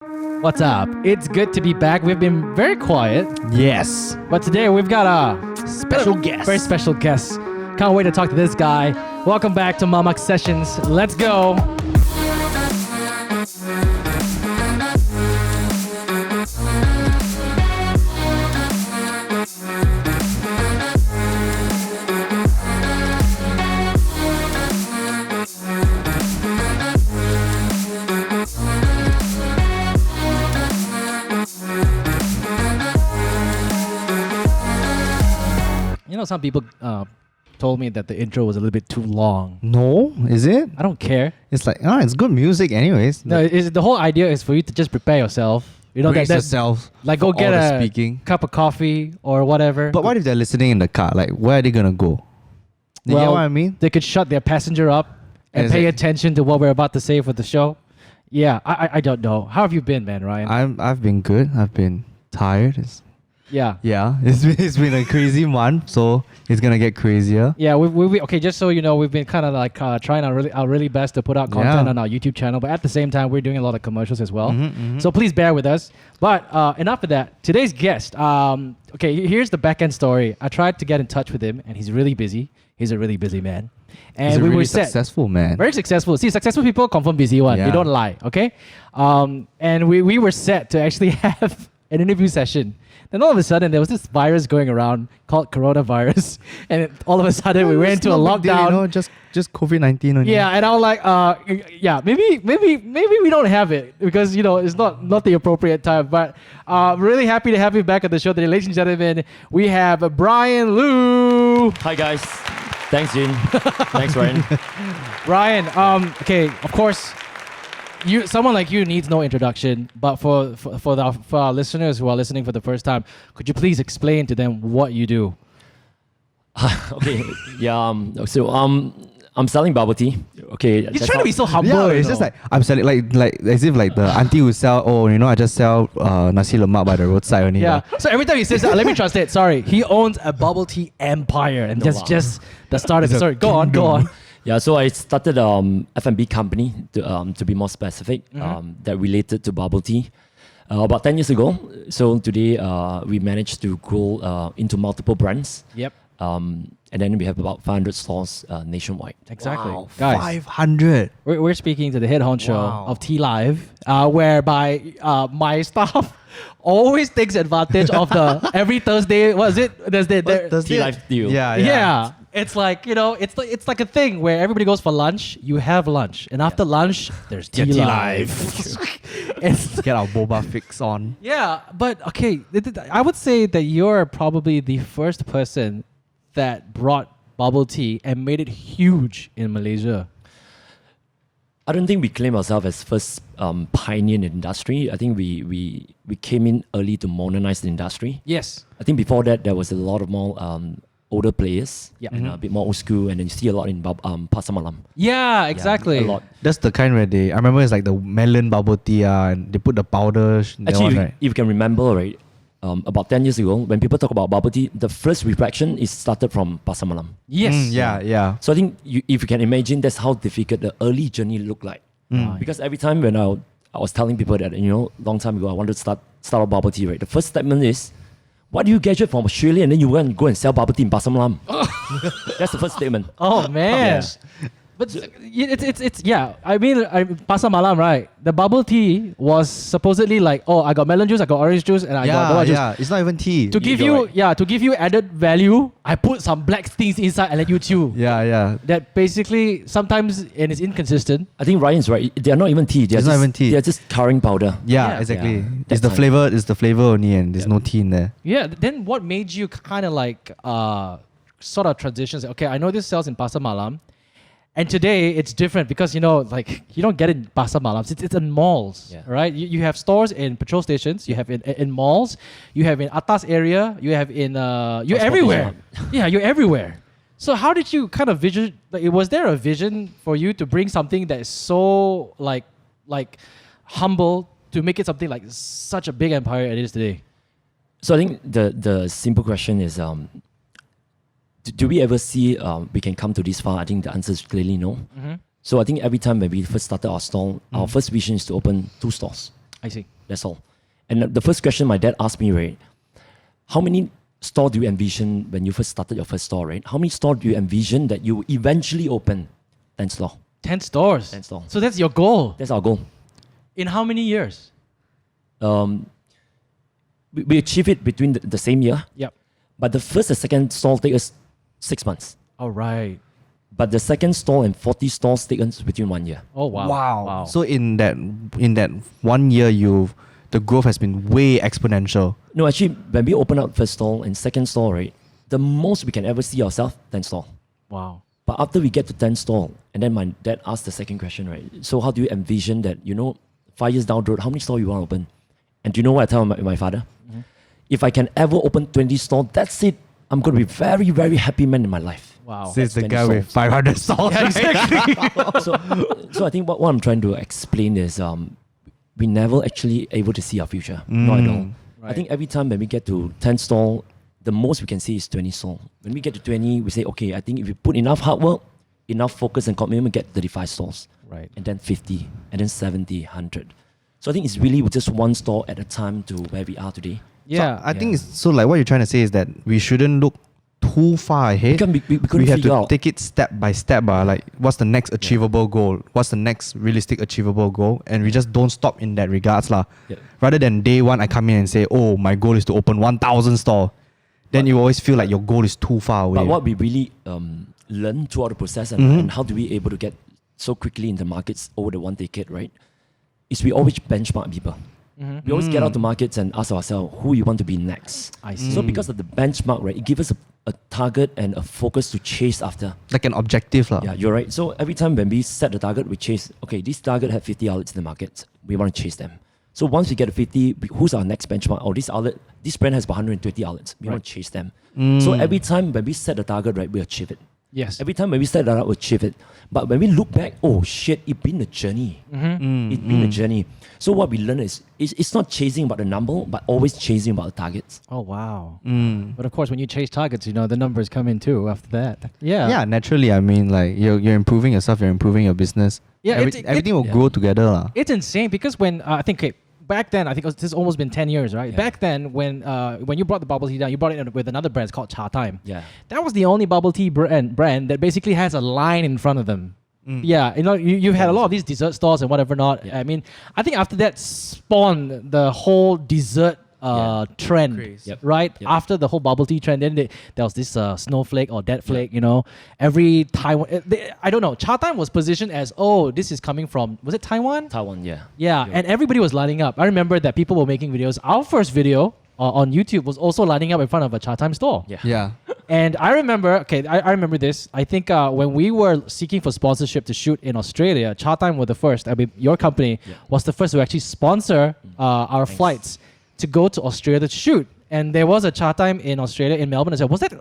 What's up? It's good to be back. We've been very quiet, Yes. but today we've got a Special guest. very special guest. Can't wait to talk to this guy. Welcome back to Mamak Sessions. Let's go. You know, some people told me that the intro was a little bit too long. No, is it? I don't care. It's like, it's good music anyways. No, the whole idea is for you to just prepare yourself. You know, Brace yourself. like go for get all the a speaking. cup of coffee or whatever. But what if they're listening in the car? Like, where are they gonna go? You Well, get what I mean? They could shut their passenger up and Is pay it? attention to what we're about to say for the show. Yeah, I don't know. How have you been, man, Ryan? I've been good. I've been tired. Yeah. It's been a crazy month, so it's gonna get crazier. Yeah, we okay. Just so you know, we've been kind of like trying our really best to put out content Yeah. on our YouTube channel, but at the same time, we're doing a lot of commercials as well. Mhm. So please bear with us. But enough of that. Today's guest. Okay, here's the back end story. I tried to get in touch with him, and he's really busy. He's a really busy man, and He's a we really were set. successful man. Very successful. See, successful people confirm busy one. They Yeah. don't lie. Okay. And we were set to actually have an interview session. Then all of a sudden there was this virus going around called coronavirus, and all of a sudden we went It's into a no big deal, lockdown. just COVID-19 only. Yeah, and I was like, yeah, maybe we don't have it because it's not the appropriate time. But really happy to have you back at the show today, ladies and gentlemen. We have Bryan Loo. Hi guys. Thanks, Jin. Thanks, Ryan. Bryan, okay, of course, someone like you needs no introduction, but for our listeners who are listening for the first time, could you please explain to them what you do? Okay. Yeah. I'm selling bubble tea. Okay. He's trying to be so humble. Yeah, you it's just know. like I'm selling like as if like the auntie would sell. Oh, I just sell nasi lemak by the roadside only. Yeah. So every time he says that, let me translate. Sorry, he owns a bubble tea empire, and that's wow. just the start of it. It's a Sorry, go on. Yeah. So I started F&B company to be more specific that related to bubble tea. About 10 years ago. So today we managed to grow into multiple brands. Yep. And then we have about 500 stores nationwide. Exactly. Wow, Guys, 500. we're speaking to the head honcho Wow. of Tea Live, whereby my staff always takes advantage of the every Thursday. What is it? Tea Life deal. Yeah. It's like, it's like a thing where everybody goes for lunch, you have lunch. And after lunch, there's Tea Get Tea Live. It's, Get our boba fix on. yeah, but okay, I would say that you're probably the first person that brought bubble tea and made it huge in Malaysia. I don't think we claim ourselves as first pioneer in the industry. I think we came in early to modernize the industry. Yes. I think before that there was a lot of more older players Yeah. and a bit more old school, and then you see a lot in Pasar Malam. Yeah, exactly. A lot. That's the kind where I remember it's like the melon bubble tea and they put the powder. That Actually, one, if, right? if you can remember, right, about 10 years ago, when people talk about bubble tea, the first reflection is started from Pasar Malam. Yes. Yeah. So I think if you can imagine, that's how difficult the early journey looked like. Because every time when I was telling people that, long time ago, I wanted to start a bubble tea, right? The first statement is, why do you graduate from Australia and then you go and sell bubble tea in Pasar Malam? That's the first statement. Oh man. Yeah. But it's yeah. I mean, Pasar Malam, right? The bubble tea was supposedly like, oh, I got melon juice, I got orange juice, and I got guava juice. Yeah. It's not even tea. To give you're you, right. to give you added value, I put some black things inside and let you chew. Yeah. That basically sometimes and it's inconsistent. I think Ryan's right. They are not even tea. It's not even tea. They're just currying powder. Yeah, Yeah. exactly. Yeah, It's that the time. flavor. It's the flavor only, and there's no tea in there. Yeah. Then what made you kind of like sort of transitions? Okay, I know this sells in Pasar Malam. And today it's different because you don't get it in Pasar Malam. It's in malls, Yeah. right? You have stores in petrol stations. You have in malls. You have in atas area. You have in you're everywhere. Yeah, you're everywhere. So how did you kind of vision? Like, was there a vision for you to bring something that is so like humble to make it something like such a big empire it is today? So I think the simple question is, do we ever see we can come to this far? I think the answer is clearly no. Mm-hmm. So I think every time when we first started our stall, our first vision is to open 2 stores. I see. That's all. And the first question my dad asked me, right, how many stores do you envision when you first started your first store, right? How many stores do you envision that you will eventually open? 10 stores. 10 stores. 10 stores. So that's your goal. That's our goal. In how many years? We achieve it between the same year, Yep. but the first and second store take us 6 months. All right. But the second store and 40 stores take us within 1 year. Oh wow. Wow. So in that 1 year, the growth has been way exponential. No, actually, when we open up first store and second store, right, the most we can ever see ourselves, 10 store. Wow. But after we get to 10 store, and then my dad asked the second question, right? So how do you envision that, 5 years down the road, how many stores you want to open? And do you know what I tell my father? Mm-hmm. If I can ever open 20 stores, that's it. I'm going to be very, very happy man in my life. Wow. Says the 20 guy with stores. 500 stalls. Yeah, exactly. So I think what I'm trying to explain is we never actually able to see our future. Not at all. Right. I think every time when we get to 10 stall, the most we can see is 20 stall. When we get to 20, we say, okay, I think if you put enough hard work, enough focus and commitment, get 35 stalls. Right. And then 50, and then 70, 100. So I think it's really just one store at a time to where we are today. Yeah. I think it's so like what you're trying to say is that we shouldn't look too far ahead. We couldn't have figure to out. take it step by step. Like, what's the next achievable goal? What's the next realistic achievable goal? And we just don't stop in that regards. Yeah. Rather than day one, I come in and say, oh, my goal is to open 1,000 store. Then you always feel like your goal is too far away. But what we really learn throughout the process and how do we able to get so quickly in the markets over the 1 decade, right? Is we always benchmark people. We always get out to markets and ask ourselves who you want to be next. I see. So because of the benchmark, right, it gives us a target and a focus to chase after. Like an objective. Yeah, you're right. So every time when we set the target, we chase, okay, this target had 50 outlets in the market. We want to chase them. So once we get to 50, who's our next benchmark? Oh, this brand has 120 outlets. We want to chase them. So every time when we set the target, right, we achieve it. Yes. Every time when we set that up, we achieve it. But when we look back, oh shit, it's been a journey. It's been a journey. So what we learn is it's not chasing about the number, but always chasing about the targets. Oh wow. But of course, when you chase targets, the numbers come in too after that. Yeah. Yeah, naturally. I mean, like you're improving yourself, you're improving your business. Yeah, everything will grow together. It's insane because when I think back then, I think this has almost been 10 years, right? Yeah. Back then, when you brought the bubble tea down, you brought it with another brand. It's called Cha Time. Yeah. That was the only bubble tea brand that basically has a line in front of them. Yeah, you've had a lot of these dessert stores and whatever not. Yeah. I mean, I think after that spawned the whole dessert trend, Craze. Yep. right? Yep. After the whole bubble tea trend, then there was this snowflake or dead flake, every Taiwan, I don't know, Cha Time was positioned as, oh, this is coming from, was it Taiwan? Taiwan, yeah. Yeah, and everybody was lining up. I remember that people were making videos. Our first video on YouTube was also lining up in front of a Cha Time store. Yeah. Yeah. And I remember, I remember this. I think when we were seeking for sponsorship to shoot in Australia, Cha Time were the first. I mean, your company was the first to actually sponsor our flights to go to Australia to shoot. And there was a Cha Time in Australia, in Melbourne as well. Was that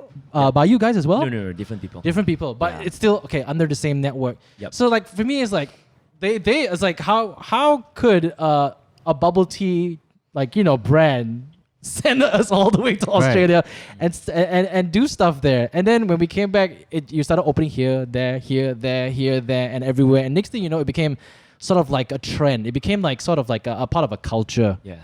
by you guys as well? No, different people. Different people, but Yeah. it's still under the same network. Yep. So like for me, it's like they it's like how could a bubble tea brand send us all the way to Australia and do stuff there? And then when we came back, you started opening here, there, and everywhere. And next thing you know, it became sort of like a trend. It became like sort of like a part of a culture. Yeah.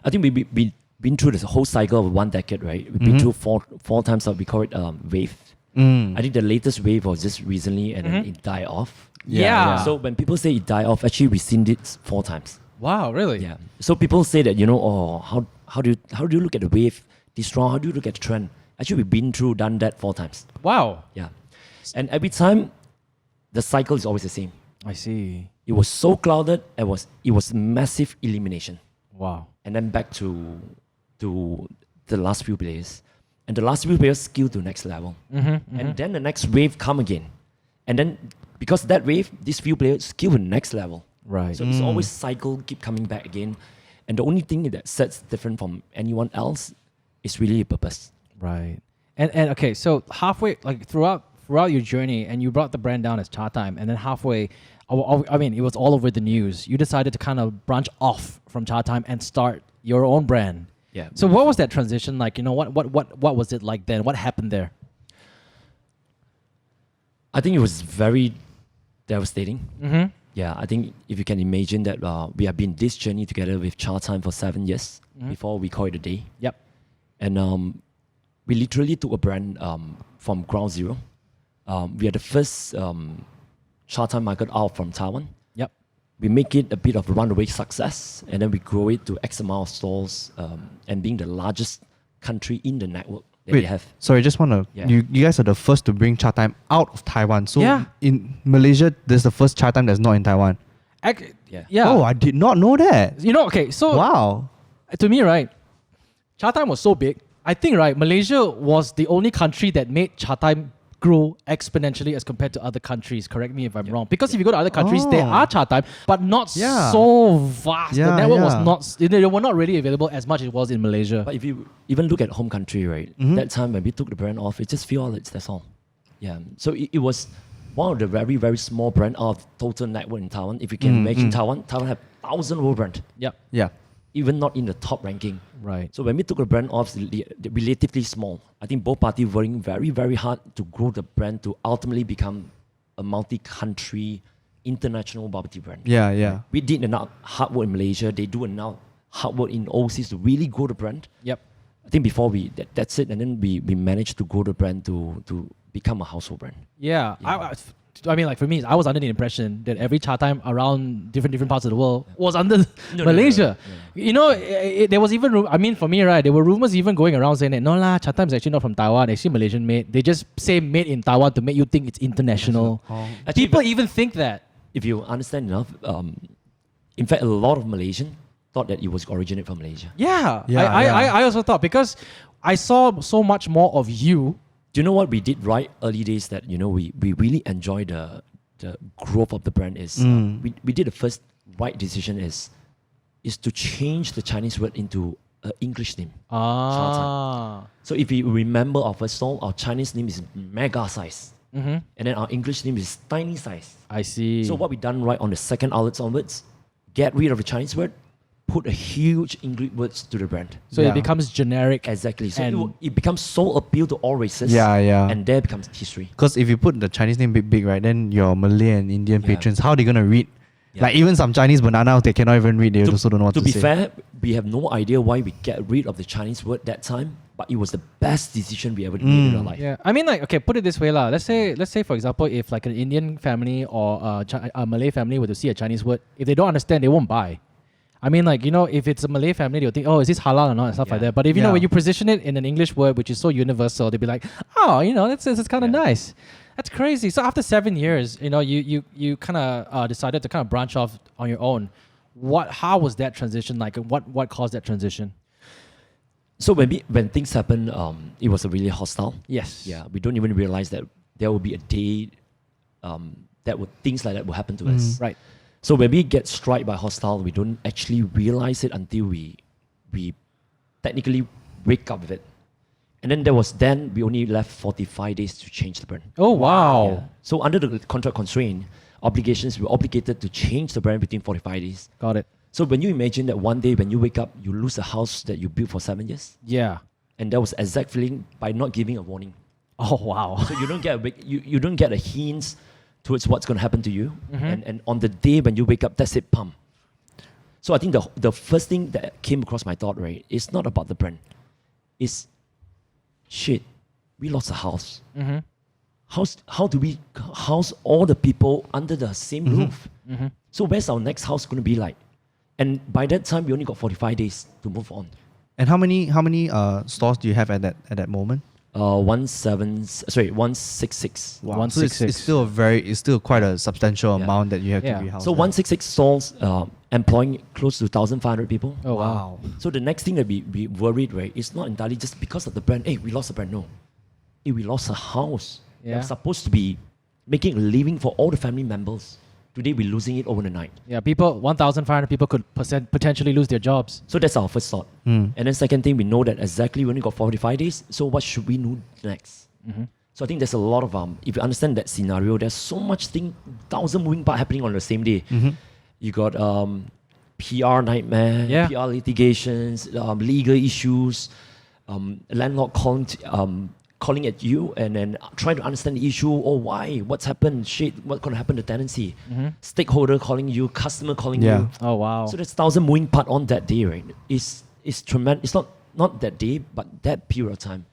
I think we've been through this whole cycle of 1 decade, right? We've been through four times we call it wave. I think the latest wave was just recently and then it died off. Yeah. So when people say it died off, actually we've seen it 4 times. Wow, really? Yeah. So people say that, how do you look at the wave this strong? How do you look at the trend? Actually, we've been through, done that 4 times. Wow. Yeah. And every time, the cycle is always the same. I see. It was so clouded, it was massive elimination. Wow. And then back to the last few players. And the last few players skill to next level. And then the next wave come again. And then because that wave, these few players skill to next level. Right. So it's always cycle, keep coming back again. And the only thing that sets different from anyone else is really a purpose. Right. And okay, so halfway, like throughout your journey, and you brought the brand down as Cha Time, and then halfway, I mean, it was all over the news. You decided to kind of branch off from Cha Time and start your own brand. Yeah. So what was that transition like? What was it like then? What happened there? I think it was very devastating. Yeah, I think if you can imagine that we have been this journey together with Chatime for 7 years before we call it a day. Yep. And we literally took a brand from ground zero. We are the first Chatime market out from Taiwan. Yep. We make it a bit of a runaway success, and then we grow it to X amount of stores, and being the largest country in the network that we have. Sorry, just want to. Yeah. You guys are the first to bring Chat Time out of Taiwan. So Yeah. in Malaysia, there's the first Chat Time that's not in Taiwan. Yeah. Yeah. Oh, I did not know that. You know, okay, so Wow. to me, right, Chatime was so big. I think, right, Malaysia was the only country that made Chatime grow exponentially as compared to other countries. Correct me if I'm wrong. Because if you go to other countries, there Oh. are Chatime, but not Yeah. so vast. The Yeah, network was yeah. not, they were not really available as much as it was in Malaysia. But if you even look at home country, right, that time when we took the brand off, it's just few outlets, that's all. Yeah. So it was one of the very, very small brand out of total network in Taiwan. If you can imagine Taiwan have 1,000 brand, Yep. Yeah. even not in the top ranking. Right. So when we took the brand off, it's relatively small. I think both parties working very, very hard to grow the brand to ultimately become a multi-country, international bubble tea brand. Yeah, yeah. We did enough hard work in Malaysia. They do enough hard work in overseas to really grow the brand. Yep. I think before that's it, and then we managed to grow the brand to become a household brand. Yeah. I mean, like for me, I was under the impression that every Chatime around different parts of the world was under Malaysia. You know, there was even, I mean, for me, right, there were rumors even going around saying that, no lah, Chatime is actually not from Taiwan, actually Malaysian made. They just say made in Taiwan to make you think it's international. Actually, People even think that. if you understand enough, in fact, a lot of Malaysians thought that it was originated from Malaysia. Yeah. Yeah, I also thought, because I saw so much more of you. Do you know what we did right early days that, you know, we really enjoyed the growth of the brand is we did the first right decision is to change the Chinese word into an English name. So if you remember our first song, our Chinese name is mega size. And then our English name is tiny size. I see. So what we done right on the second outlets onwards, get rid of the Chinese word, put a huge English words to the brand. So it becomes generic. Exactly. So And- it becomes so appeal to all races. Yeah, yeah. And there becomes history. Because if you put the Chinese name big, right, then your Malay and Indian patrons, how are they gonna read? Yeah. Like even some Chinese bananas, they cannot even read. They also don't know what to be say. fair, we have no idea why we get rid of the Chinese word that time, but it was the best decision we ever made in our life. Yeah, I mean, like, okay, put it this way, lah. Let's say, for example, if like an Indian family or a Malay family were to see a Chinese word, if they don't understand, they won't buy. I mean, like, you know, if it's a Malay family, they'll think, oh, is this halal or not, and stuff like Yeah. that. But if you know, Yeah. when you position it in an English word, which is so universal, they'll be like, oh, you know, that's kind of nice. That's crazy. So after 7 years, you know, you kind of decided to kind of branch off on your own. How was that transition like? And what caused that transition? So when things happen, it was a really hostile. Yes. Yeah, we don't even realize that there will be a day things like that will happen to us. Right. So when we get struck by hostile, we don't actually realize it until we technically wake up with it. And then we only left 45 days to change the brand. Oh, wow. Yeah. So under the contract constraint, obligations, we were obligated to change the brand within 45 days. Got it. So when you imagine that one day when you wake up, you lose a house that you built for 7 years, Yeah. and that was exact feeling by not giving a warning. Oh, wow. So you don't get you don't get a hint towards what's going to happen to you, and on the day when you wake up, that's it, pump. So I think the first thing that came across my thought, right, is not about the brand. It's shit. We lost a house. How do we house all the people under the same roof? So where's our next house going to be like? And by that time, we only got 45 days to move on. And how many stores do you have at that moment? 166. Wow. So it's 166. still quite a substantial Yeah. amount that you have Yeah. to rehouse. So 166 stores employing close to 1,500 people. Oh, wow. So the next thing that we worried, right, is not entirely just because of the brand. Hey, we lost the brand. No. Hey, we lost a house. Yeah. That was supposed to be making a living for all the family members. Today, we're losing it over the night. Yeah, 1,500 people could potentially lose their jobs. So that's our first thought. And then second thing, we know that exactly we only got 45 days. So what should we do next? So I think there's a lot of, if you understand that scenario, there's so much 1,000 moving parts happening on the same day. You got PR nightmare, Yeah. PR litigations, legal issues, landlord calling calling at you and then trying to understand the issue. Oh, why? What's happened? Shit, what's going to happen to tenancy? Stakeholder calling you, customer calling you. Oh, wow. So there's 1,000 moving part on that day, right? It's tremendous. It's not that day, but that period of time.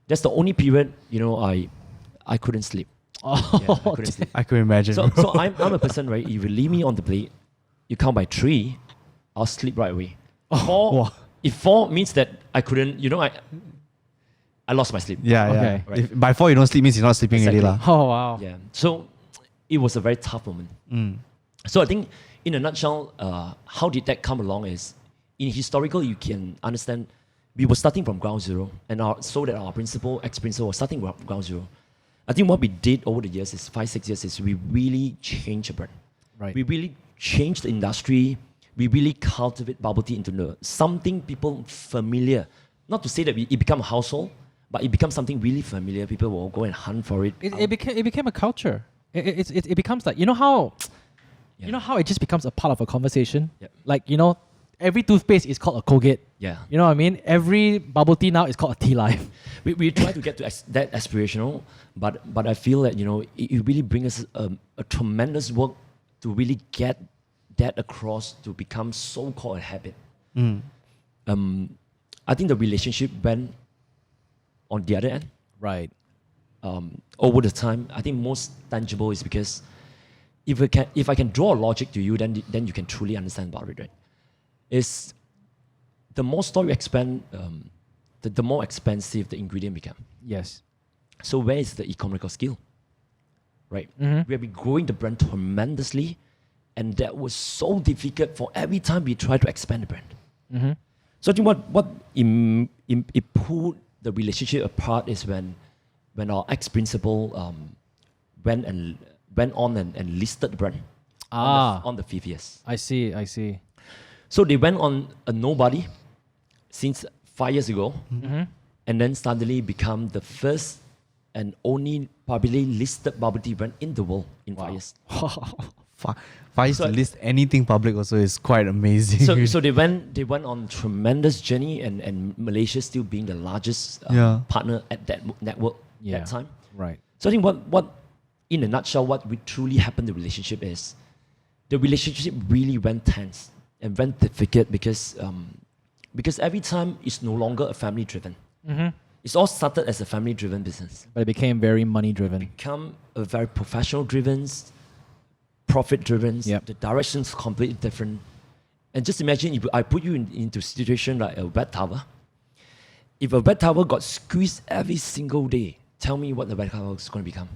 That's the only period, I couldn't sleep. Oh, Yeah, I couldn't sleep. I could imagine. So I'm a person, right? If you leave me on the plate, you count by 3, I'll sleep right away. 4, wow. if 4 means that I couldn't, I lost my sleep. Yeah, yeah. Okay. Right. If by 4 you don't sleep means you're not sleeping Exactly. already lah. Oh, wow. Yeah. So it was a very tough moment. So I think in a nutshell, how did that come along is, in historical, you can understand we were starting from ground zero, and so that our ex-principal was starting from ground zero. I think what we did over the years is 5-6 years is we really changed the brand. Right. We really changed the industry. We really cultivate bubble tea into something people familiar. Not to say that it become a household, but it becomes something really familiar. People will go and hunt for it. It became a culture. It becomes like, you know how it just becomes a part of a conversation? Yep. Like, every toothpaste is called a Colgate. Yeah. You know what I mean? Every bubble tea now is called a Tea Life. We try to get to that aspirational, but I feel that it really brings us a tremendous work to really get that across to become so-called a habit. I think the relationship went on the other end. Right. Over the time, I think most tangible is because if I can draw a logic to you, then you can truly understand about it, right? Is the more store you expand, the more expensive the ingredient become. Yes. So where is the economical skill? Right? Mm-hmm. We have been growing the brand tremendously, and that was so difficult for every time we try to expand the brand. Mm-hmm. So I think what it pulled the relationship apart is when our ex-principal went on and listed the brand on the 5th years. I see. So they went on a nobody since 5 years ago, and then suddenly become the first and only publicly listed bubble tea brand in the world in 5 years. 5 years to list anything public also is quite amazing. So they went on tremendous journey, and Malaysia still being the largest partner at that network that time. Right. So I think what in a nutshell, what truly happened in the relationship is the relationship really went tense and went difficult because every time it's no longer a family driven. It's all started as a family driven business. But it became very money driven. Become a very professional driven, profit driven. Yep. The direction's completely different. And just imagine if I put you into a situation like a wet towel. If a wet towel got squeezed every single day, tell me what the wet towel is going to become.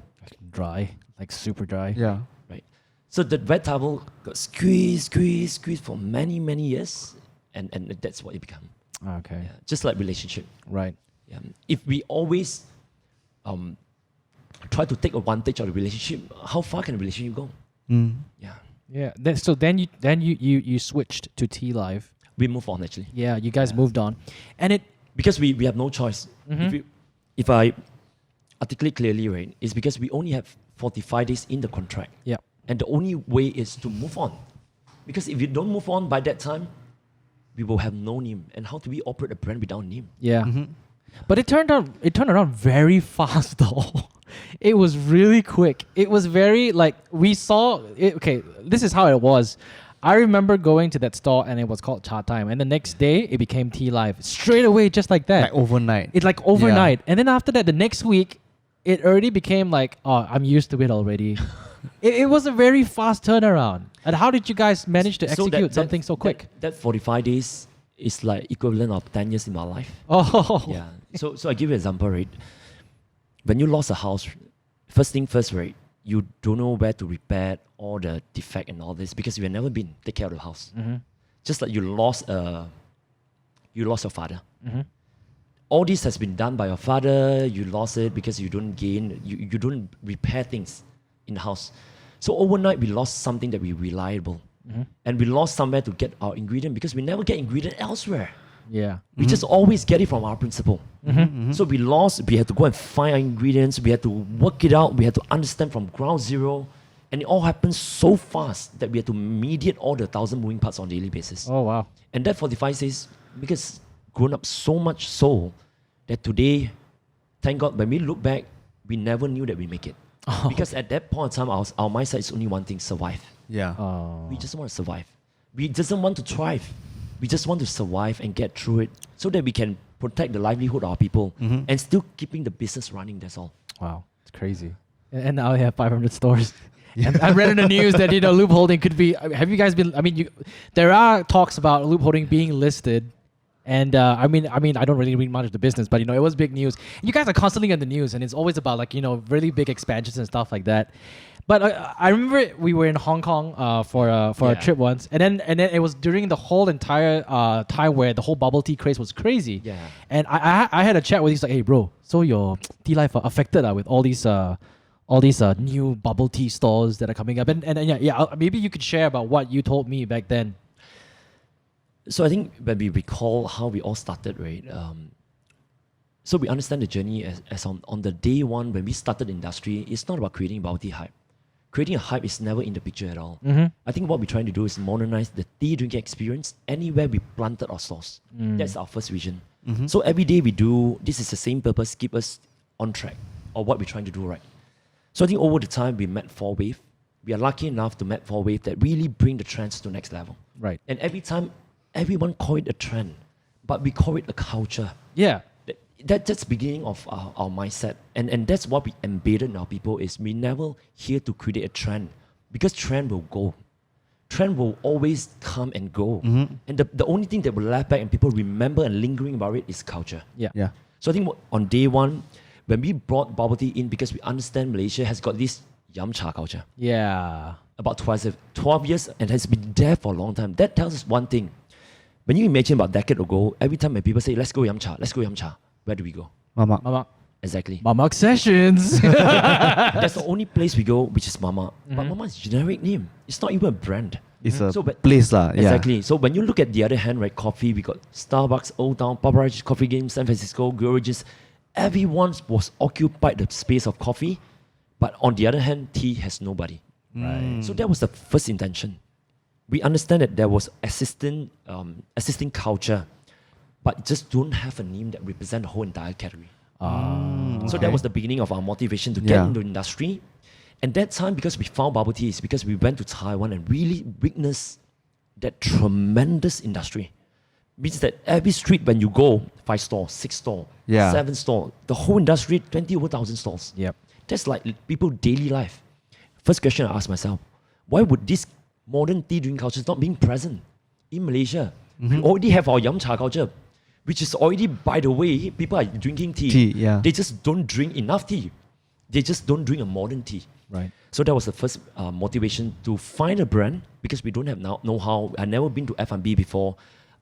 Dry, like super dry. yeah. Right. So the wet towel got squeezed for many, many years, and that's what it became. Okay. Yeah. Just like relationship. Right. Yeah. If we always try to take advantage of the relationship, how far can the relationship go? Yeah. Yeah. Then you switched to Tea Life. We move on actually. Yeah. You guys moved on, and Because we have no choice. If I articulate clearly, right, it's because we only have 45 days in the contract. Yeah. And the only way is to move on. Because if you don't move on by that time, we will have no name. And how do we operate a brand without name? Yeah. But it turned around very fast though. It was really quick. It was very we saw it, okay, this is how it was. I remember going to that store and it was called Cha Time, and the next day it became Tea Life. Straight away, just like that. Like overnight. It's like overnight. And then after that, the next week, it already became like, oh, I'm used to it already. It was a very fast turnaround. And how did you guys manage to execute something so quick? That 45 days is like equivalent of 10 years in my life. Oh. Yeah. So I give you an example, right? When you lost a house, first thing first, right? You don't know where to repair all the defect and all this because you have never been take care of the house. Just like you lost your father. All this has been done by your father. You lost it because you don't you don't repair things in the house. So overnight we lost something that we reliable, and we lost somewhere to get our ingredient because we never get ingredient elsewhere. Yeah. We just always get it from our principal. So we had to go and find our ingredients. We had to work it out. We had to understand from ground zero. And it all happened so fast that we had to mediate all the 1,000 moving parts on a daily basis. Oh, wow. And that 45 days, because grown up so much so that today thank God, when we look back, we never knew that we make it. Because at that point in time, our mindset is only one thing: survive. Yeah. We just want to survive. We just don't want to thrive. We just want to survive and get through it so that we can protect the livelihood of our people and still keeping the business running. That's all. Wow, it's crazy. And now they have 500 stores. And I read in the news that Loop Holding could be. Have you guys been? I mean, there are talks about Loop Holding being listed. And I mean, I don't really read much of the business, but it was big news. You guys are constantly in the news, and it's always about like really big expansions and stuff like that. But I remember we were in Hong Kong for a trip once, and then it was during the whole entire time where the whole bubble tea craze was crazy. Yeah. And I had a chat with him, like, hey bro, so your tea life affected with all these new bubble tea stores that are coming up, and maybe you could share about what you told me back then. So I think when we recall how we all started, right? So we understand the journey as on the day one when we started the industry. It's not about creating bubble tea hype. Creating a hype is never in the picture at all. I think what we're trying to do is modernize the tea drinking experience anywhere we planted our stores. That's our first vision. So every day we do, this is the same purpose, keep us on track of what we're trying to do right. So I think over the time we met 4Wave. We are lucky enough to meet 4Wave that really bring the trends to the next level. Right. And every time, everyone call it a trend, but we call it a culture. Yeah. That's beginning of our mindset. And that's what we embedded in our people is we never here to create a trend because trend will go. Trend will always come and go. And the only thing that will left back and people remember and lingering about it is culture. Yeah. So I think on day one, when we brought bubble tea in because we understand Malaysia has got this yum cha culture. Yeah. About 12 years and has been there for a long time. That tells us one thing. When you imagine about a decade ago, every time when people say, let's go yum cha, where do we go? Mamak. Exactly. Mamak sessions. That's the only place we go, which is Mamak. But Mamak is a generic name. It's not even a brand. It's a place lah. Yeah. Exactly. So when you look at the other hand, right, coffee, we got Starbucks, Old Town, Paparazzi Coffee Game, San Francisco, Garages. Everyone was occupied the space of coffee. But on the other hand, tea has nobody. Right. So that was the first intention. We understand that there was existing culture, but just don't have a name that represents the whole entire category. So that was the beginning of our motivation to get into the industry. And that time, because we found bubble tea, is because we went to Taiwan and really witnessed that tremendous industry. Means that every street when you go, 5 stores, 6 stores, 7 stores, the whole industry, 20 over 1,000 stores. Yep. That's like people's daily life. First question I asked myself, why would this modern tea drinking culture not being present in Malaysia? We already have our yum cha culture, which is already, by the way, people are drinking tea. They just don't drink enough tea. They just don't drink a modern tea. Right. So that was the first motivation to find a brand because we don't have know-how. I've never been to F&B before.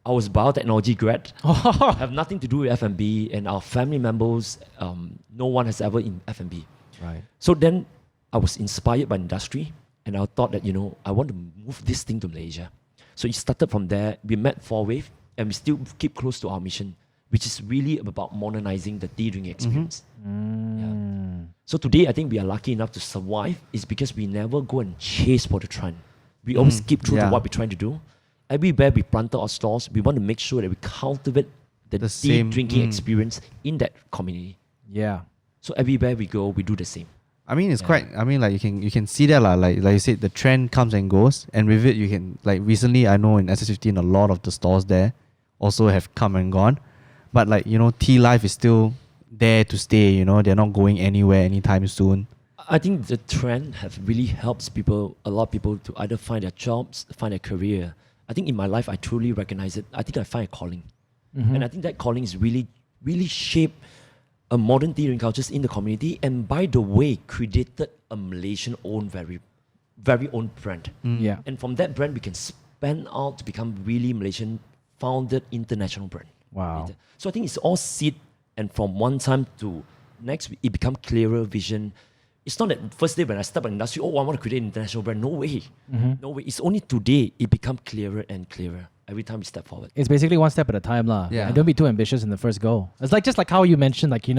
I was biotechnology grad. Have nothing to do with F&B, and our family members, no one has ever in F&B. Right. So then I was inspired by industry, and I thought that, I want to move this thing to Malaysia. So it started from there. We met 4Wave, and we still keep close to our mission, which is really about modernizing the tea drinking experience. Yeah. So today, I think we are lucky enough to survive is because we never go and chase for the trend. We always keep true to what we're trying to do. Everywhere we planted our stores, we want to make sure that we cultivate the tea drinking experience in that community. Yeah. So everywhere we go, we do the same. I mean, it's quite. I mean, like you can see that like you said, the trend comes and goes, and with it, you can like recently, I know in SS15, a lot of the stores there also have come and gone, but like tea life is still there to stay. They're not going anywhere anytime soon. I think the trend have really helps a lot of people to either find their jobs, find their career. I think in my life, I truly recognize it. I think I find a calling, and I think that calling is really, really shaped a modern tea drinking cultures in the community, and by the way, created a Malaysian-owned, very, very own brand. Yeah. And from that brand, we can span out to become really Malaysian-founded international brand. Wow. So I think it's all seed, and from one time to next, it become clearer vision. It's not that first day when I step in the industry, I want to create an international brand. No way. No way. It's only today it become clearer and clearer every time we step forward. It's basically one step at a time, lah. Yeah. And don't be too ambitious in the first go. It's like just like how you mentioned, like you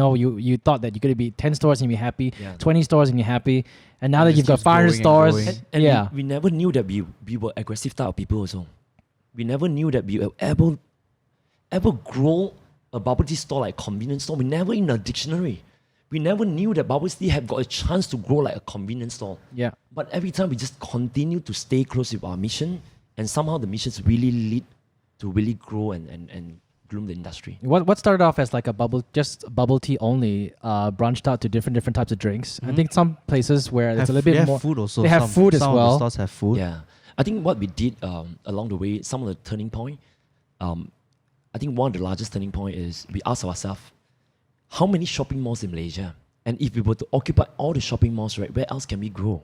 thought that you're gonna be 10 stores and you're happy, 20 stores and you're happy, and now that you've got 500 stores, and we never knew that we were aggressive type of people also. We never knew that we were ever grow a bubble tea store like a convenience store. We never in a dictionary. We never knew that bubble tea had got a chance to grow like a convenience store. Yeah. But every time we just continue to stay close with our mission, and somehow the missions really lead to really grow and bloom the industry. What started off as like a bubble tea only, branched out to different types of drinks. I think some places where it's a little bit more food also. They have food as some well. Of the stores have food. Yeah. I think what we did along the way, some of the turning point, I think one of the largest turning point is we asked ourselves, how many shopping malls in Malaysia? And if we were to occupy all the shopping malls, right, where else can we grow?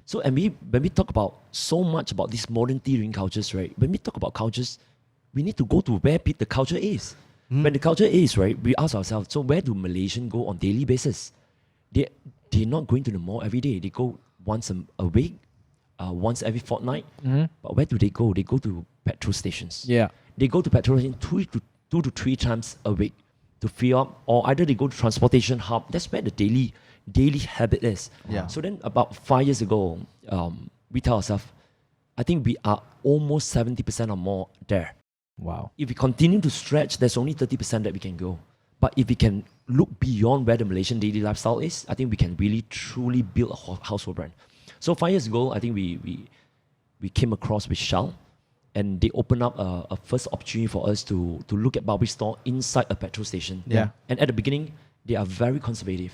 So, and when we talk about so much about these modern tea drink cultures, right, when we talk about cultures, we need to go to where the culture is. When the culture is, right, we ask ourselves, so where do Malaysians go on daily basis? They're not going to the mall every day. They go once a week, once every fortnight. But where do they go? They go to petrol stations. Yeah. They go to petrol stations two to three times a week to fill up, or either they go to transportation hub. That's where the daily habit is. Yeah. So then about 5 years ago, we tell ourselves, I think we are almost 70% or more there. Wow. If we continue to stretch, there's only 30% that we can go. But if we can look beyond where the Malaysian daily lifestyle is, I think we can really truly build a household brand. So 5 years ago, I think we came across with Shell, and they opened up a first opportunity for us to look at bubble store inside a petrol station. Yeah. And at the beginning, they are very conservative,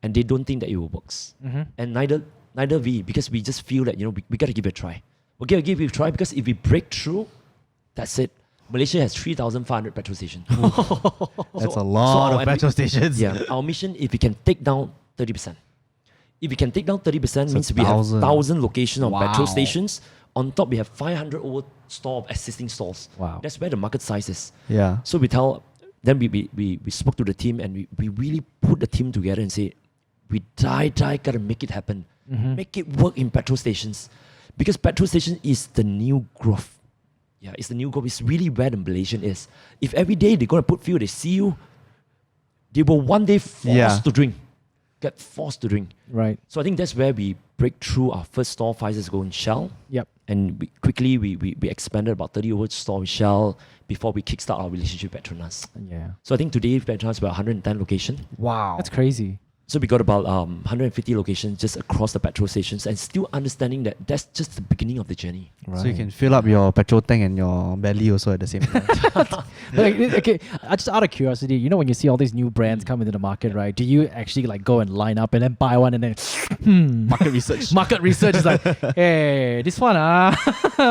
and they don't think that it will works. And neither we, because we just feel that we got to give it a try. We got to give it a try because if we break through, that's it. Malaysia has 3,500 petrol stations. That's a lot of petrol stations. Yeah, our mission, if we can take down 30%. If we can take down 30%, means we have 1,000. 1,000 locations on petrol Wow. stations. On top, we have 500 over store of existing stores. Wow. That's where the market size is. Yeah. So then we spoke to the team, and we really put the team together and say, we gotta make it happen. Make it work in petrol stations. Because petrol station is the new growth. Yeah, it's the new growth. It's really where the Malaysian is. If every day they're gonna put fuel, they see you, they will one day get forced to drink. Right. So I think that's where we break through our first store 5 years ago in Shell. Yep. And we expanded about 30 over stores in Shell before we kickstart our relationship with Petronas. Yeah. So I think today Petronas we're 110 locations. Wow. That's crazy. So we got about 150 locations just across the petrol stations, and still understanding that that's just the beginning of the journey. Right. So you can fill up your petrol tank and your belly also at the same time. Okay, just out of curiosity, when you see all these new brands come into the market, right? Do you actually like go and line up and then buy one and then Market research. Market research is like, hey, this one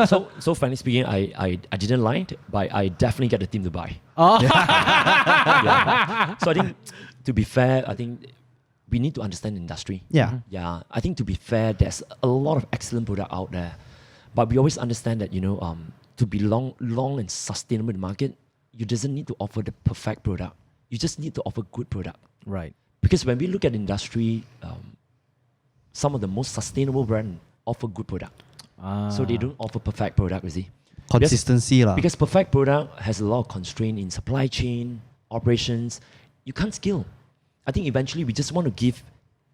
So frankly speaking, I didn't line, but I definitely get the team to buy. Oh. Yeah. So I think, to be fair, I think we need to understand the industry. Yeah. Yeah, I think to be fair, there's a lot of excellent product out there, but we always understand that to be long and sustainable in the market, you doesn't need to offer the perfect product. You just need to offer good product. Right. Because when we look at the industry, some of the most sustainable brands offer good product, so they don't offer perfect product. You see, Consistency lah. because perfect product has a lot of constraint in supply chain operations. You can't scale. I think eventually we just want to give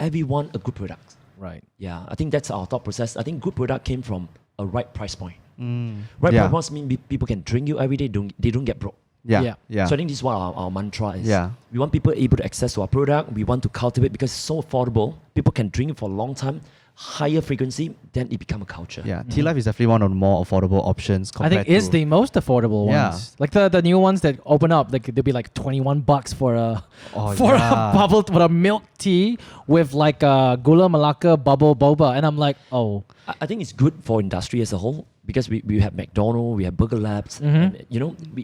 everyone a good product. Right. Yeah, I think that's our thought process. I think good product came from a right price point. Right Yeah. price point means people can drink you every day. They don't get broke. Yeah. Yeah. So I think this is what our mantra is. Yeah. We want people able to access to our product. We want to cultivate because it's so affordable. People can drink it for a long time, higher frequency, then it become a culture. Yeah. Tea Life is definitely one of the more affordable options I compared think it's to the most affordable Yeah. ones. Like the new ones that open up, like they'll be like $21 for a yeah. a bubble for a milk tea with like a gula melaka bubble boba, and I'm like, oh, I think it's good for industry as a whole because we have McDonald's, we have Burger Labs, and,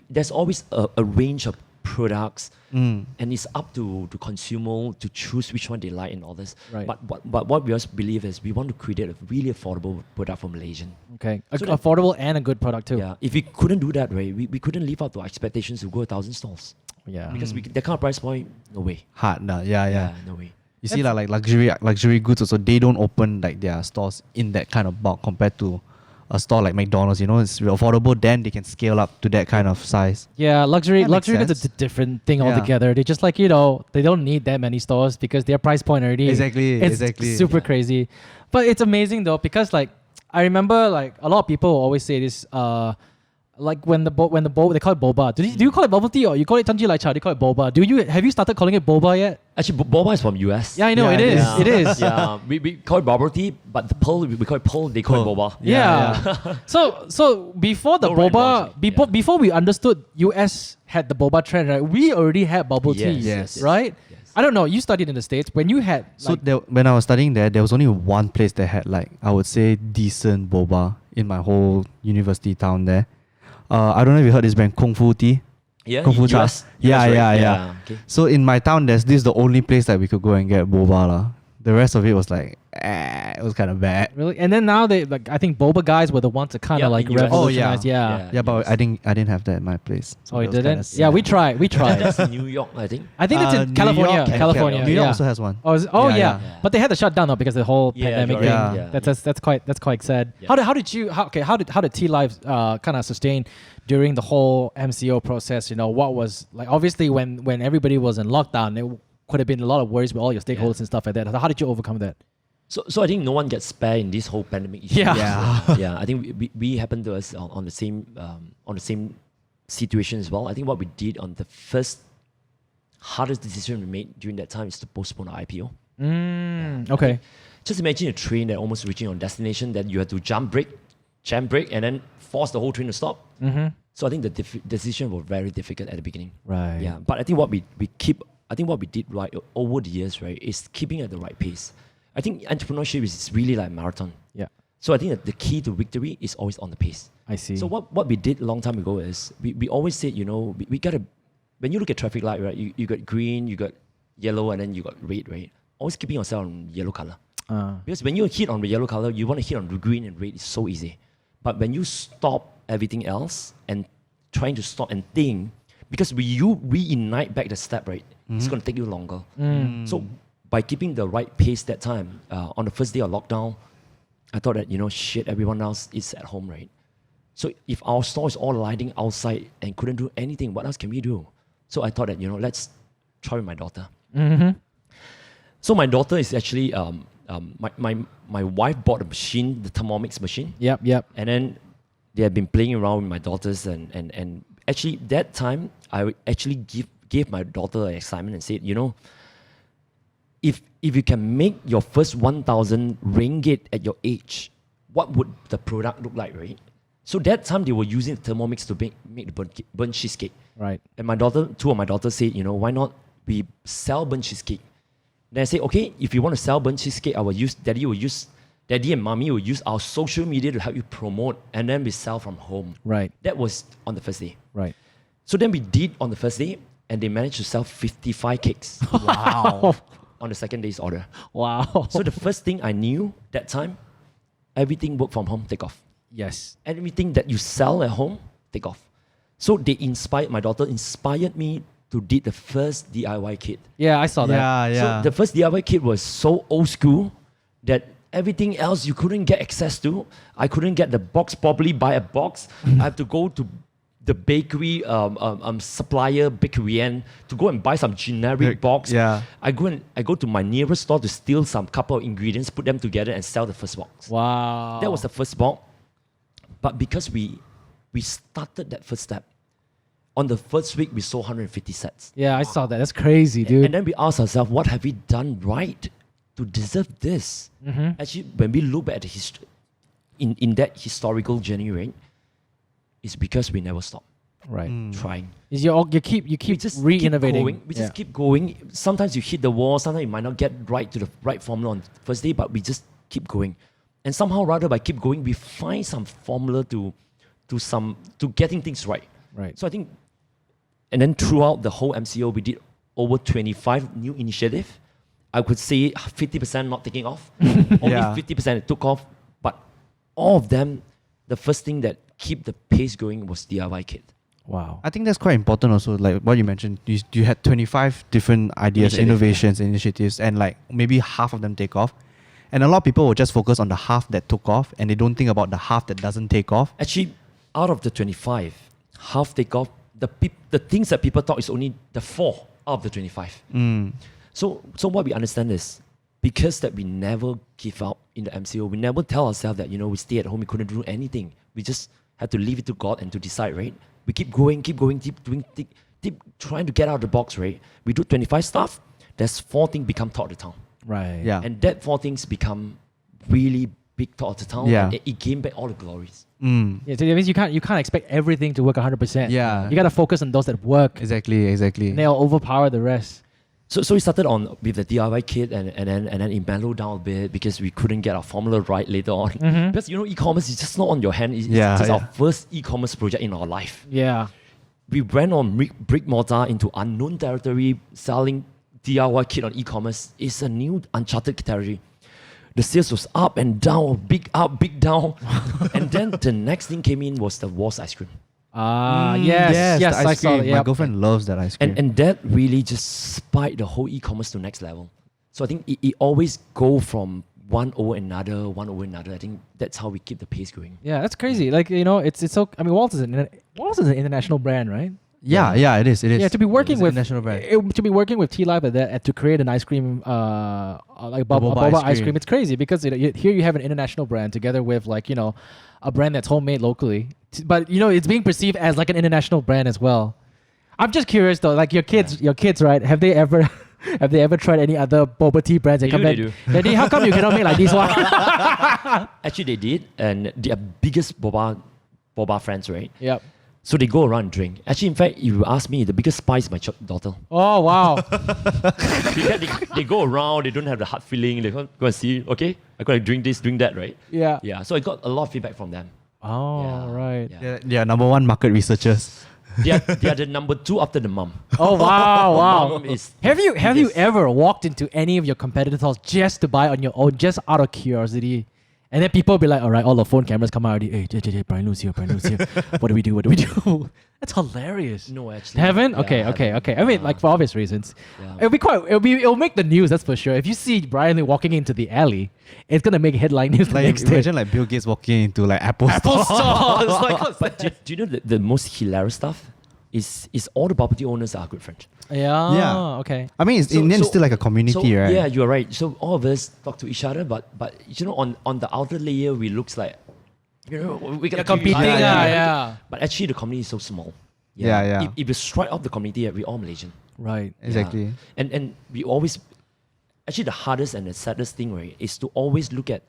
there's always a range of products, and it's up to consumer to choose which one they like and all this. Right. But what we also believe is we want to create a really affordable product for Malaysian. okay, So that- affordable and a good product too. Yeah, if we couldn't do that, right, we couldn't live up to our expectations to go 1,000 stores Yeah. because that kind of price point, no way. hard. Nah. Yeah. no way. You see like luxury goods also, they don't open like their stores in that kind of bulk compared to a store like McDonald's. It's affordable, then they can scale up to that kind of size. Yeah, luxury That makes goods is a sense. different thing Yeah. altogether. They just like, they don't need that many stores because their price point already Exactly. super crazy. But it's amazing though because like I remember like a lot of people always say this Like when the they call it boba. Do you call it bubble tea or you call it tanji lai cha? They call it boba. Have you started calling it boba yet? Actually, boba is from US. Yeah, I know Yeah, it is. Yeah. It is. Yeah, we call it bubble tea, but the pearl we call it pearl. They call it boba. Yeah. so before the No right boba, and before we understood US had the boba trend, right? We already had bubble tea, Yes. right? Yes. I don't know. You studied in the States. When you had So like, when I was studying there was only one place that had like I would say decent boba in my whole university town there. I don't know if you heard this brand Kung Fu Tea. Yeah, Kung Fu US, Cha. US, Yeah, right? yeah. Okay. So in my town, this is the only place that we could go and get boba lah. The rest of it was like, it was kind of bad. really, and then now they like I think boba guys were the ones to kind of Yeah, like in US. revolutionize. Oh, yeah. yeah. Yeah, but Yes. I didn't have that at my place. So Oh, you that was kinda didn't? Yeah, we sad. tried. We tried. That's in New York, I think. I think it's in New California. York and California. New York yeah. also has one. Oh, Yeah, yeah. yeah. But they had to shut down though because of the whole Yeah, pandemic you're thing. right. Yeah. Yeah. That's quite sad. Yeah. How did T Live kind of sustain during the whole MCO process? You know, what was like obviously when everybody was in lockdown, there could have been a lot of worries with all your stakeholders and stuff like that. How did you overcome that? So I think no one gets spared in this whole pandemic issue. Yeah. Yeah. I think we happened to us on the same situation as well. I think what we did on the first hardest decision we made during that time is to postpone our IPO. Okay. Just imagine a train that almost reaching on destination that you had to jam brake, and then force the whole train to stop. Mm-hmm. So I think the decision was very difficult at the beginning. Right. Yeah, but I think what we did right over the years, right, is keeping at the right pace. I think entrepreneurship is really like a marathon. Yeah. So I think that the key to victory is always on the pace. I see. So what we did a long time ago is we always said, we gotta, when you look at traffic light, right, you got green, you got yellow, and then you got red, right? Always keeping yourself on yellow color. Because when you hit on the yellow color, you want to hit on the green and red. It's so easy. But when you stop everything else and trying to stop and think, because you reignite back the step, right? It's going to take you longer. So by keeping the right pace that time, on the first day of lockdown, I thought that, everyone else is at home, right? So if our store is all lighting outside and couldn't do anything, what else can we do? So I thought that, let's try with my daughter. So my daughter is actually, my wife bought a machine, the Thermomix machine. Yep. And And then they have been playing around with my daughters and actually that time I actually gave my daughter an assignment and said, if you can make your first 1,000 ringgit at your age, what would the product look like, right? So that time they were using the Thermomix to make the burnt cheesecake. Right. And two of my daughters said, why not we sell burnt cheesecake? Then I said, okay, if you want to sell burnt cheesecake, Daddy and Mommy will use our social media to help you promote, and then we sell from home. Right. That was on the first day. Right. So then we did on the first day, and they managed to sell 55 cakes. Wow. On the second day's order. Wow. So the first thing I knew that time, everything work from home, take off. yes. Everything that you sell at home, take off. So my daughter inspired me to did the first DIY kit. Yeah, I saw that. Yeah. So the first DIY kit was so old school that everything else you couldn't get access to. I couldn't get the box properly, buy a box. I have to go to the bakery supplier bakery and to go and buy some generic box. Yeah. I go to my nearest store to steal some couple of ingredients, put them together and sell the first box. Wow. That was the first box. But because we started that first step, on the first week we sold 150 sets. Yeah, I saw that. That's crazy, dude. And then we asked ourselves, what have we done right to deserve this? Actually, when we look back at the history, in that historical journey, right, it's because we never stop right. trying. Is you keep We just re-innovating. Keep going. We just keep going. Sometimes you hit the wall. Sometimes you might not get right to the right formula on the first day, but we just keep going. And somehow, rather by keep going, we find some formula to getting things right. Right. So I think, and then throughout the whole MCO, we did over 25 new initiatives. I could say 50% not taking off. Only Yeah. 50% took off. But all of them, the first thing that keep the pace going was DIY kit. Wow. I think that's quite important also, like what you mentioned. You had 25 different ideas, innovations, initiatives, and like maybe half of them take off. And a lot of people will just focus on the half that took off and they don't think about the half that doesn't take off. Actually, out of the 25, half take off. The things that people thought is only the 4 out of the 25. So what we understand is, because that we never give up in the MCO, we never tell ourselves that, we stay at home, we couldn't do anything. We just had to leave it to God and to decide, right? We keep going, keep doing, keep trying to get out of the box, right? We do 25 stuff. There's 4 things become top of the town. Right. Yeah. And that 4 things become really big top of the town. Yeah. And it gained back all the glories. Yeah, so that means you can't expect everything to work 100%. Yeah. You gotta focus on those that work. Exactly. And they'll overpower the rest. So we started on with the DIY kit and then it mellowed down a bit because we couldn't get our formula right later on. Because e-commerce is just not on your hand. It's just our first e-commerce project in our life. Yeah. We went on brick mortar into unknown territory, selling DIY kit on e-commerce. It's a new uncharted territory. The sales was up and down, big up, big down. And then the next thing came in was the Wars ice cream. Yes, the ice I saw cream. that. My Yep. girlfriend loves that ice cream. And that really just spiked the whole e-commerce to next level. So I think it always go from one over another. I think that's how we keep the pace going. Yeah, that's crazy. Like, it's so. I mean, Waltz is an international brand, right? yeah, it is. Yeah, to be working It's a with national brand. to be working with T Live like that and to create an ice cream, like boba boba ice ice cream. cream, it's crazy because here you have an international brand together with a brand that's homemade locally, but it's being perceived as like an international brand as well. I'm just curious though, like your kids, right? Have they ever tried any other boba tea brands? They do. Daddy, how come you cannot make like this one? Actually, they did, and they are biggest boba friends, right? Yep. So they go around and drink. Actually, in fact, if you ask me, the biggest spice is my daughter. Oh wow. Because they go around, they don't have the heart feeling. They go and see, okay, I'm going to drink this, drink that, right? Yeah. Yeah. So I got a lot of feedback from them. Oh Yeah. right. Yeah. Yeah, number 1 market researchers. They are the number 2 after the mom. Oh wow. Mom is Have you biggest. ever walked into any of your competitors' halls just to buy on your own, just out of curiosity? And then people be like, all right, all the phone cameras come out already. Hey, Bryan Loo's here. What do we do? That's hilarious. No, actually. Haven't? Yeah, Okay. haven't. I mean, like for obvious reasons. Yeah. It'll make the news, that's for sure. If you see Bryan Loo walking into the alley, it's gonna make headline news the Like next day. imagine like Bill Gates walking into like Apple Apple store. Store. It's like, what's But that? do you know the most hilarious stuff? Is all the bubble tea owners are good friends. Yeah. Okay. I mean, it's in the end, it's still like a community, right? Yeah, you're right. So all of us talk to each other, but on the outer layer, we looks like we You're got competing. Yeah. But actually, the community is so small. Yeah. If you strike off the community, we're all Malaysian. Right. Exactly. Yeah. And we always actually the hardest and the saddest thing, right, is to always look at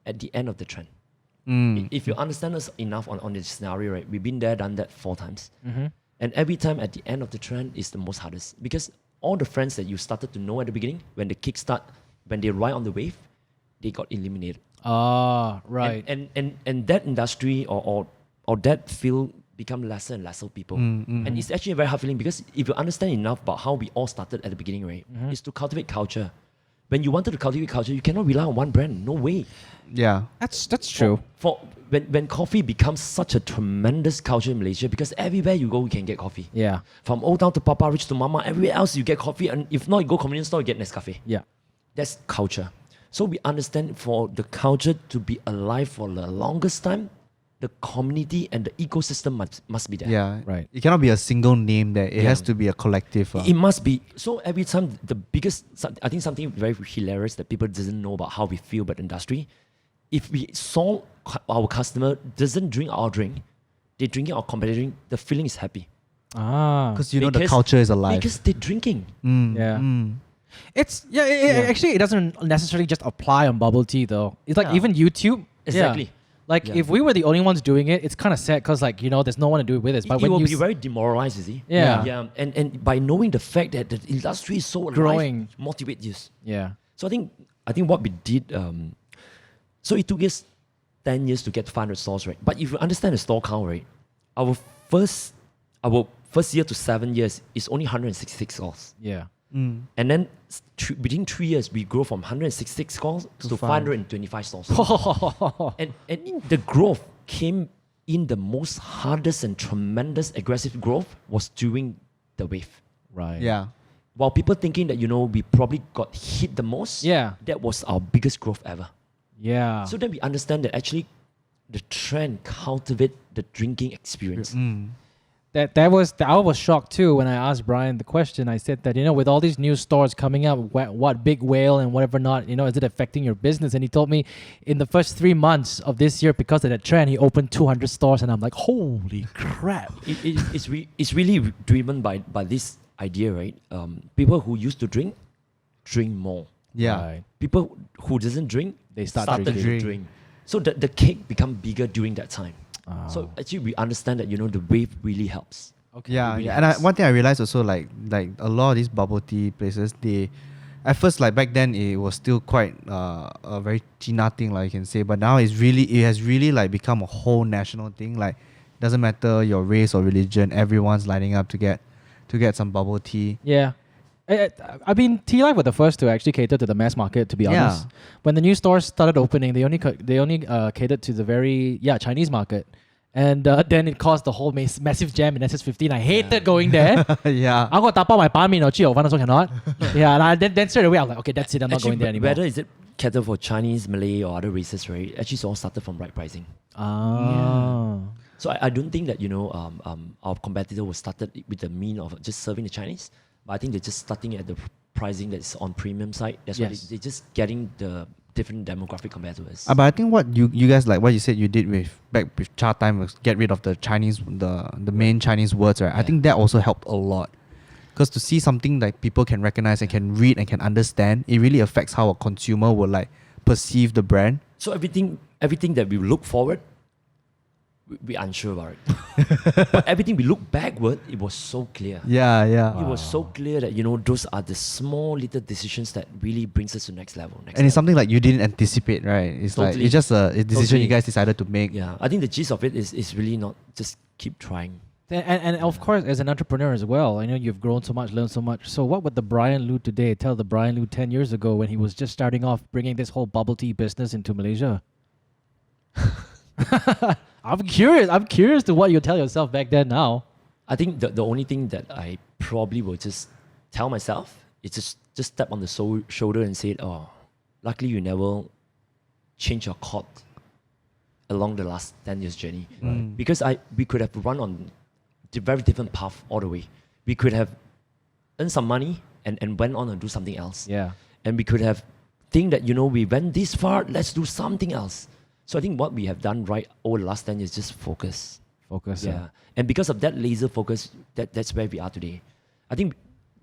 the end of the trend. If you understand us enough on this scenario, right, we've been there, done that 4 times. And every time at the end of the trend is the most hardest because all the friends that you started to know at the beginning, when the kickstart, when they ride on the wave, they got eliminated. Right. And that industry or that field become lesser and lesser people. And it's actually a very hard feeling because if you understand enough about how we all started at the beginning, right, is to cultivate culture. When you wanted to cultivate culture, you cannot rely on one brand. No way. Yeah. That's true. For when coffee becomes such a tremendous culture in Malaysia, because everywhere you go, you can get coffee. Yeah. From Old Town to Papa Rich to Mamak, everywhere else you get coffee. And if not, you go convenience store, you get Nescafe. Yeah. That's culture. So we understand for the culture to be alive for the longest time, the community and the ecosystem must be there. Yeah. Right. It cannot be a single name there. It has to be a collective. It must be. So every time the biggest, I think something very hilarious that people doesn't know about how we feel about the industry. If we saw our customer doesn't drink our drink, they drinking our competitor drink, the feeling is happy. Because the culture is alive. Because they're drinking. Yeah. It's actually it doesn't necessarily just apply on bubble tea though. It's like even YouTube. Exactly. Yeah. Like if we were the only ones doing it, it's kind of sad because there's no one to do it with us. But It when will you be very demoralized, you see. Yeah. Yeah. And by knowing the fact that the industry is so alive, Growing. motivate you. yeah. So I think what we did, so it took us 10 years to get 500 stores, right? But if you understand the store count, right, our first year to 7 years is only 166 stores. Yeah. And then within 3 years, we grow from 166 stores to 525 stores. and the growth came in the most hardest and tremendous aggressive growth was during the wave. Right. Yeah. While people thinking that, we probably got hit the most, Yeah. that was our biggest growth ever. Yeah. So then we understand that actually the trend cultivate the drinking experience. I was shocked too when I asked Bryan the question. I said that, with all these new stores coming up, what Big Whale and whatever not, is it affecting your business? And he told me in the first 3 months of this year, because of that trend, he opened 200 stores, and I'm like, holy crap! It's really driven by this idea, right? People who used to drink more. Yeah. Right. People who doesn't drink, They started started to drinking. drink. So the cake become bigger during that time. So actually, we understand that the wave really helps. Okay. Yeah, really yeah. And helps. one thing I realized also, like a lot of these bubble tea places, they at first, like back then, it was still quite a very China thing, like you can say. But now it has really like become a whole national thing. Like, doesn't matter your race or religion, everyone's lining up to get some bubble tea. Yeah. I mean, Tea Life were the first to actually cater to the mass market, to be Yeah. honest. When the new stores started opening, they only catered to the very Chinese market. And then it caused the whole massive jam in SS15. I hated going there. Yeah. I got tapao my pan also cannot. Yeah, and then straight away I was like, okay, that's it. I'm not going there anymore. Whether is it cater for Chinese, Malay, or other races, right? Actually, it's all started from right pricing. Ah. So I don't think that our competitor was started with the mean of just serving the Chinese, but I think they're just starting at the pricing that's on premium side. That's why Yes. they're just getting the different demographic compared to us. But I think what you guys, like what you said you did back with Cha Time, was get rid of the Chinese, the main Chinese words, right? I Yeah. think that also helped a lot. Because to see something like people can recognize and can read and can understand, it really affects how a consumer will like perceive the brand. So everything that we look forward, we're unsure about it. But everything we look backward, it was so clear. Yeah, yeah. It was so clear that those are the small little decisions that really brings us to next level. And it's something like you didn't anticipate, right? It's like Totally. it's just a decision Totally. you guys decided to make. Yeah, I think the gist of it is really not just keep trying. And of course, as an entrepreneur as well, I know you've grown so much, learned so much. So what would the Bryan Loo today tell the Bryan Loo 10 years ago when he was just starting off bringing this whole bubble tea business into Malaysia? I'm curious to what you tell yourself back then now. I think the only thing that I probably will just tell myself is just step on the shoulder and say, oh, luckily you never change your course along the last 10 years journey. Because we could have run on the very different path all the way. We could have earned some money and went on and do something else. Yeah. And we could have think that, we went this far, let's do something else. So I think what we have done right over the last 10 years is just focus. Focus. Yeah. And because of that laser focus, that's where we are today. I think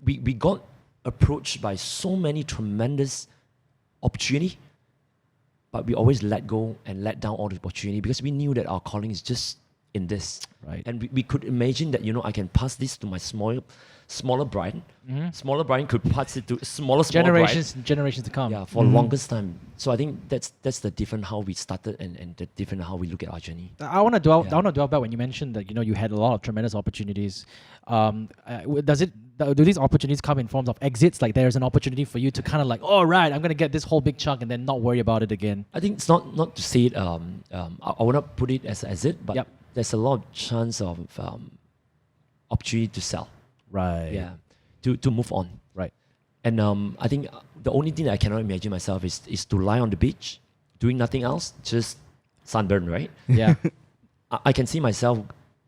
we got approached by so many tremendous opportunity, but we always let go and let down all the opportunity because we knew that our calling is just in this. Right. And we could imagine that, I can pass this to my smaller Bryan. Smaller Bryan could pass it to smaller Bryan. Generations to come. Yeah, for longest time. So I think that's the different how we started and the different how we look at our journey. I want to dwell. Yeah. I want to dwell back when you mentioned that you had a lot of tremendous opportunities. Do these opportunities come in forms of exits? Like there's an opportunity for you to kind of like, oh right, I'm gonna get this whole big chunk and then not worry about it again. I think it's not to say it. I will not put it as it, but Yep. there's a lot of chance of opportunity to sell. Right. Yeah, to move on. Right. And I think the only thing that I cannot imagine myself is to lie on the beach, doing nothing else, just sunburn, right? Yeah. I can see myself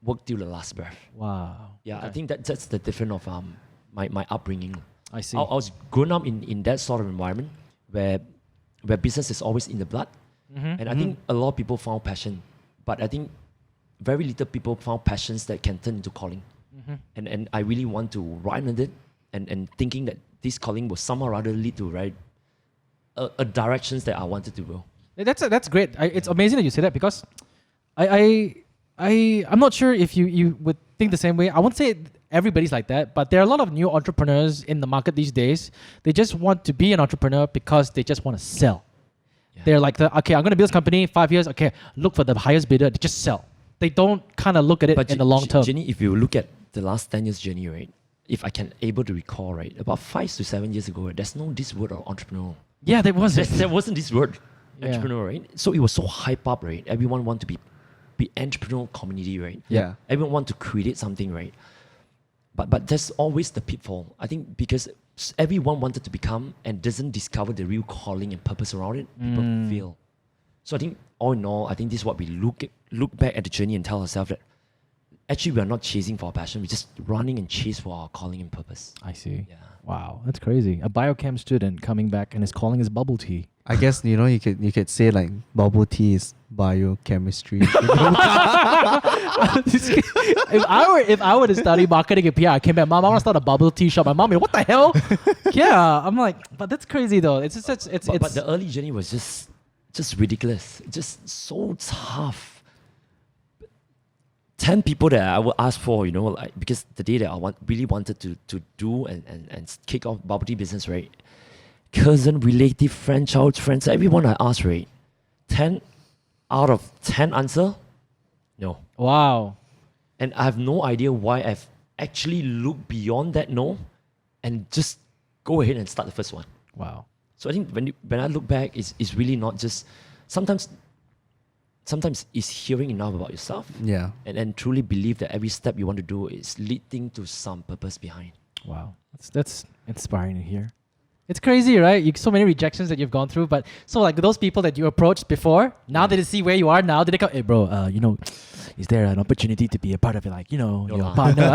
work till the last breath. Wow. Yeah, I Okay. think that's the difference of my upbringing. I see. I was grown up in that sort of environment where business is always in the blood. And I think a lot of people found passion, but I think very little people found passions that can turn into calling. And I really want to run with it and thinking that this calling will somehow rather lead to a directions that I wanted to go. That's great. It's amazing that you say that because I'm not sure if you would think the same way. I won't say everybody's like that, but there are a lot of new entrepreneurs in the market these days. They just want to be an entrepreneur because they just want to sell. Yeah. They're like, okay, I'm going to build this company, 5 years. Okay, look for the highest bidder. They just sell. They don't kind of look at it in the long term. Jenny, if you look at the last 10 years journey, right? If I can able to recall, right, about 5 to 7 years ago, right, there's no this word of entrepreneur. Yeah, there wasn't. There wasn't this word, Yeah. entrepreneur, right? So it was so hype up, right? Everyone want to be entrepreneurial community, right? Yeah. Everyone want to create something, right? But there's always the pitfall. I think because everyone wanted to become and doesn't discover the real calling and purpose around it, people fail. So I think all in all, I think this is what we look back at the journey and tell ourselves that actually we are not chasing for our passion. We're just running and chase for our calling and purpose. I see. Yeah. Wow, that's crazy. A biochem student coming back and is calling his bubble tea. I guess you could say like bubble tea is biochemistry. If I were to study marketing and PR, I came back, Mom, I want to start a bubble tea shop. My mom, what the hell? Yeah, I'm like, but that's crazy though. It's just But the early journey was just ridiculous. Just so tough. 10 people that I would ask for, like, because the day that I really wanted to do and kick off bubble tea business, right? Cousin, relative, friend, child, friends, everyone I asked, right? 10 out of 10 answer, no. wow. And I have no idea why I've actually looked beyond that no and just go ahead and start the first one. Wow. So I think when I look back, it's really not just sometimes it's hearing enough about yourself, Yeah. and truly believe that every step you want to do is leading to some purpose behind. Wow. That's inspiring to hear. It's crazy, right? So many rejections that you've gone through, but so like those people that you approached before, now that they see where you are now, did they go, hey bro, is there an opportunity to be a part of it? Like, your partner.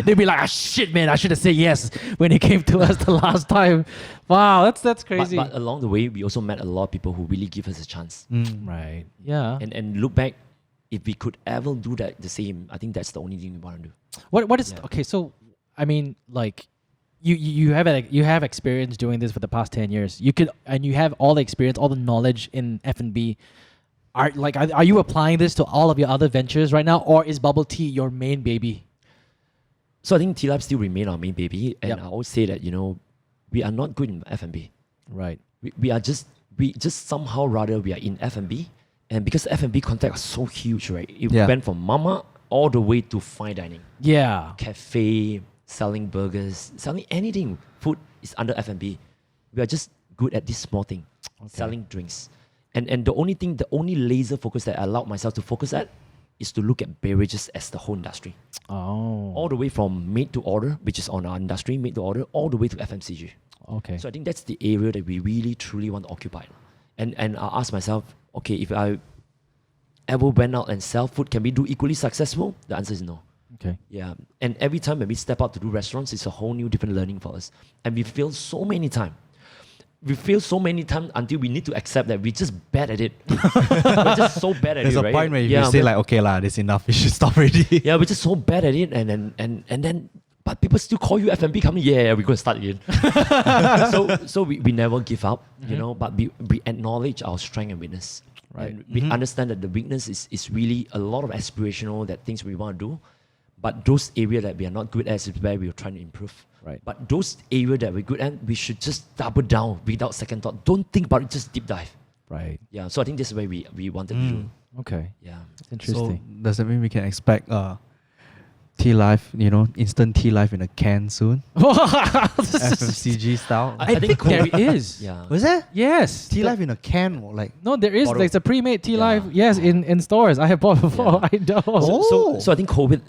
They'd be like, shit, man, I should have said yes when he came to us the last time. Wow, that's crazy. But along the way, we also met a lot of people who really give us a chance. Right. Yeah. And look back, if we could ever do that the same, I think that's the only thing we want to do. What is okay? So, I mean, like, you have experience doing this for the past 10 years. You have all the experience, all the knowledge in F&B. Are you applying this to all of your other ventures right now, or is bubble tea your main baby? So I think T Life still remain our main baby, and Yep. I always say that we are not good in F&B. Right. We just somehow rather we are in F&B, and because F&B contact are so huge, right? It Yeah. went from Mamak all the way to fine dining, Yeah. cafe, selling burgers, selling anything. Food is under F&B. We are just good at this small thing, selling drinks. And the only laser focus that I allowed myself to focus at is to look at beverages as the whole industry. Oh. All the way from made to order, which is on our industry, made to order, all the way to FMCG. Okay. So I think that's the area that we really truly want to occupy. And I ask myself, okay, if I ever went out and sell food, can we do equally successful? The answer is no. Okay. Yeah. And every time when we step out to do restaurants, it's a whole new different learning for us. And we fail so many times. Until we need to accept that we're just bad at it. We're just so bad at There's it, a right? point where you say like, okay lah, this enough. You should stop already. Yeah, we're just so bad at it, and then but people still call you F&B company. Yeah, we're going to start again. so we never give up, but we acknowledge our strength and weakness. Right. And we understand that the weakness is really a lot of aspirational, that things we want to do. But those areas that we are not good at is where we are trying to improve. Right. But those areas that we're good at, we should just double down without second thought. Don't think about it, just deep dive. Right. Yeah. So I think this is where we wanted to do. Okay. Yeah. That's interesting. So does that mean we can expect tea life, instant tea life in a can soon? FMCG style. I think there is. Yeah. Was that? Yes. Tea life in a can, or like No, there is. Bottle. There's a pre-made tea Yeah. life. Yes, in stores. I have bought before. Yeah. I know. Oh. So I think COVID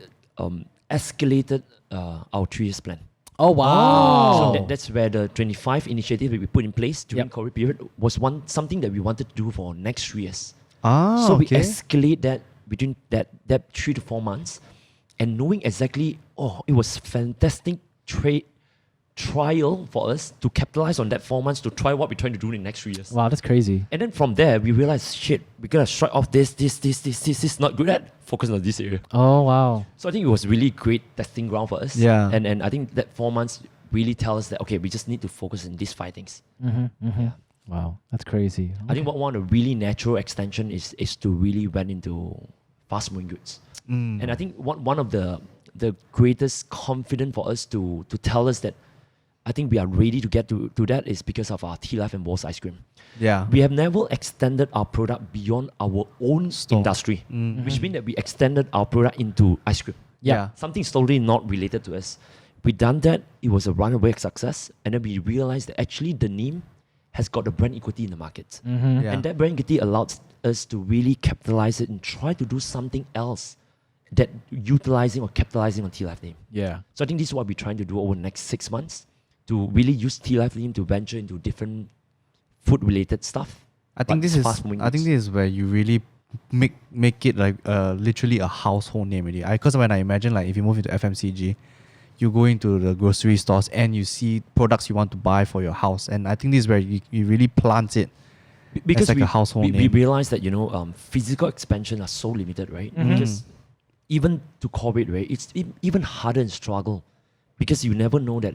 escalated our 3 years plan. Oh wow. So that's where the 25 initiative that we put in place during Yep. COVID period was something that we wanted to do for next 3 years. Ah, So we okay. escalate that between that 3 to 4 months, and knowing exactly, it was fantastic trial for us to capitalize on that 4 months to try what we're trying to do in the next 3 years. Wow, that's crazy. And then from there, we realized, shit, we gotta strike off this not good at, focus on this area. Oh wow. So I think it was really great testing ground for us. Yeah. And I think that 4 months really tell us that, okay, we just need to focus on these 5 things. Wow, that's crazy. I think one of the really natural extension is to really went into fast moving goods. And I think one of the greatest confidence for us to tell us that I think we are ready to get to that is because of our Tea Life and Walls ice cream. Yeah. We have never extended our product beyond our own industry, which means that we extended our product into ice cream. Yeah. Something totally not related to us. We done that, it was a runaway success, and then we realized that actually the name has got the brand equity in the market. Yeah. And that brand equity allows us to really capitalize it and try to do something else that utilizing or capitalizing on Tea Life name. Yeah. So I think this is what we're trying to do over the next 6 months, to really use Tea Life name to venture into different food related stuff. I think but this is fast-moving I think goods. this is where you really make it like literally a household name already. Because when I imagine like if you move into FMCG, you go into the grocery stores and you see products you want to buy for your house, and I think this is where you really plant it. Because like a household we name. realize that physical expansion are so limited, right? Because even to cooperate, right, it's even harder and struggle because you never know that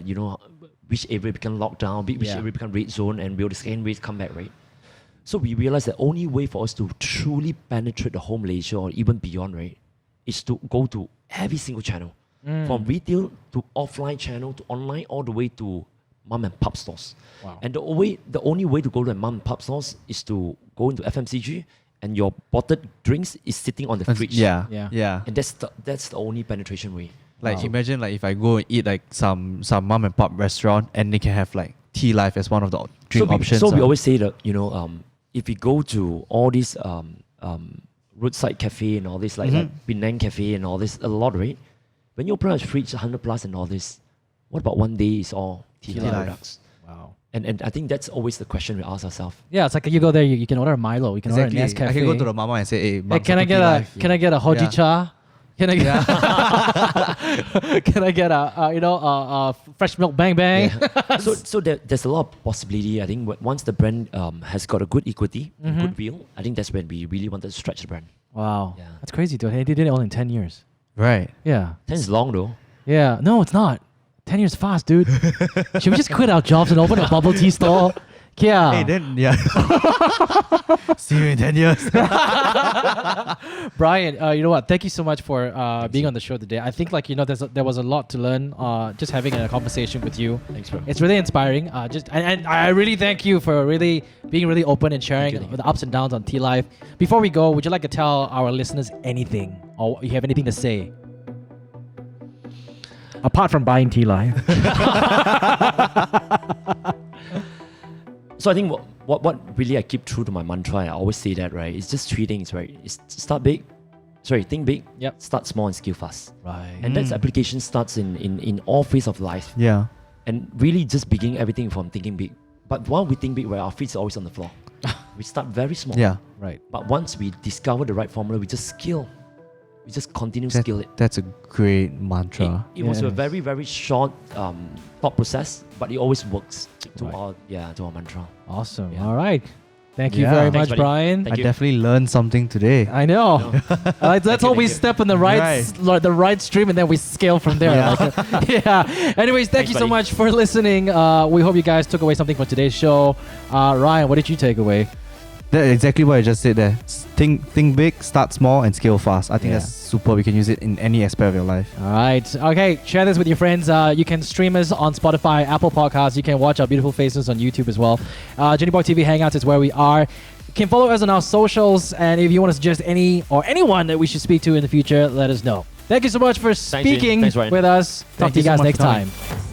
which area become locked down, which area become red zone, and will the second wave come back, right? So we realize the only way for us to truly penetrate the whole Malaysia or even beyond, right, is to go to every single channel, from retail to offline channel to online, all the way to mom and pop stores. Wow. And the only way to go to a mom and pop stores is to go into FMCG, and your bottled drinks is sitting on the fridge. Yeah. And that's the only penetration way. Like imagine like if I go and eat like some mom and pop restaurant and they can have like Tea Life as one of the drink options. So we always say that if we go to all these roadside cafe and all this like Penang cafe and all this a lot, right? When you open a fridge 100 plus and all this, what about one day is all Tea Life products? Wow. And I think that's always the question we ask ourselves. Yeah, it's like you go there, you can order a Milo, you can order a Nescafe. I can go to the mama and say, hey, Mom, can I get a hojicha? Can I get can I get a fresh milk bang bang? Yeah. so there's a lot of possibility. I think once the brand has got a good equity, goodwill, I think that's when we really wanted to stretch the brand. Wow. Yeah. That's crazy, dude. They did it all in 10 years. Right. Yeah. 10 is long though. Yeah. No, it's not. 10 years fast, dude. Should we just quit our jobs and open a bubble tea store? Yeah. Hey, then, yeah. See you in 10 years. Brian, you know what? Thank you so much for being on the show today. I think there was a lot to learn just having a conversation with you. Thanks, bro. It's really inspiring. And I really thank you for really being really open and sharing Thank you. the ups and downs on Tea Life. Before we go, would you like to tell our listeners anything, or you have anything to say? Apart from buying Tea Life. So I think what really I keep true to my mantra, I always say that, right? It's just three things, right? It's think big, start small and scale fast. Right. And that's application starts in all phases of life. Yeah. And really just beginning everything from thinking big. But while we think big, right, our feet are always on the floor. We start very small. Yeah. Right. But once we discover the right formula, we just scale. We just continue to scale it. That's a great mantra. It was a very, very short thought process, but it always works to our mantra. Awesome. Yeah. All right. Thank you Yeah. very Thanks, much, buddy. Brian. Thank I you. definitely learned something today. I know. Let's hope we thank you. step in the the right stream and then we scale from there. Yeah. Anyways, thank you so buddy. much for listening. We hope you guys took away something from today's show. Ryan, what did you take away? That's exactly what I just said there. Think big, start small, and scale fast. I think Yeah. that's super. We can use it in any aspect of your life. All right. Okay. Share this with your friends. You can stream us on Spotify, Apple Podcasts. You can watch our beautiful faces on YouTube as well. Jenny Boy TV Hangouts is where we are. You can follow us on our socials. And if you want to suggest any or anyone that we should speak to in the future, let us know. Thank you so much for speaking Thanks, Ryan. with us. Talk Thank to you you so guys much next for coming. time.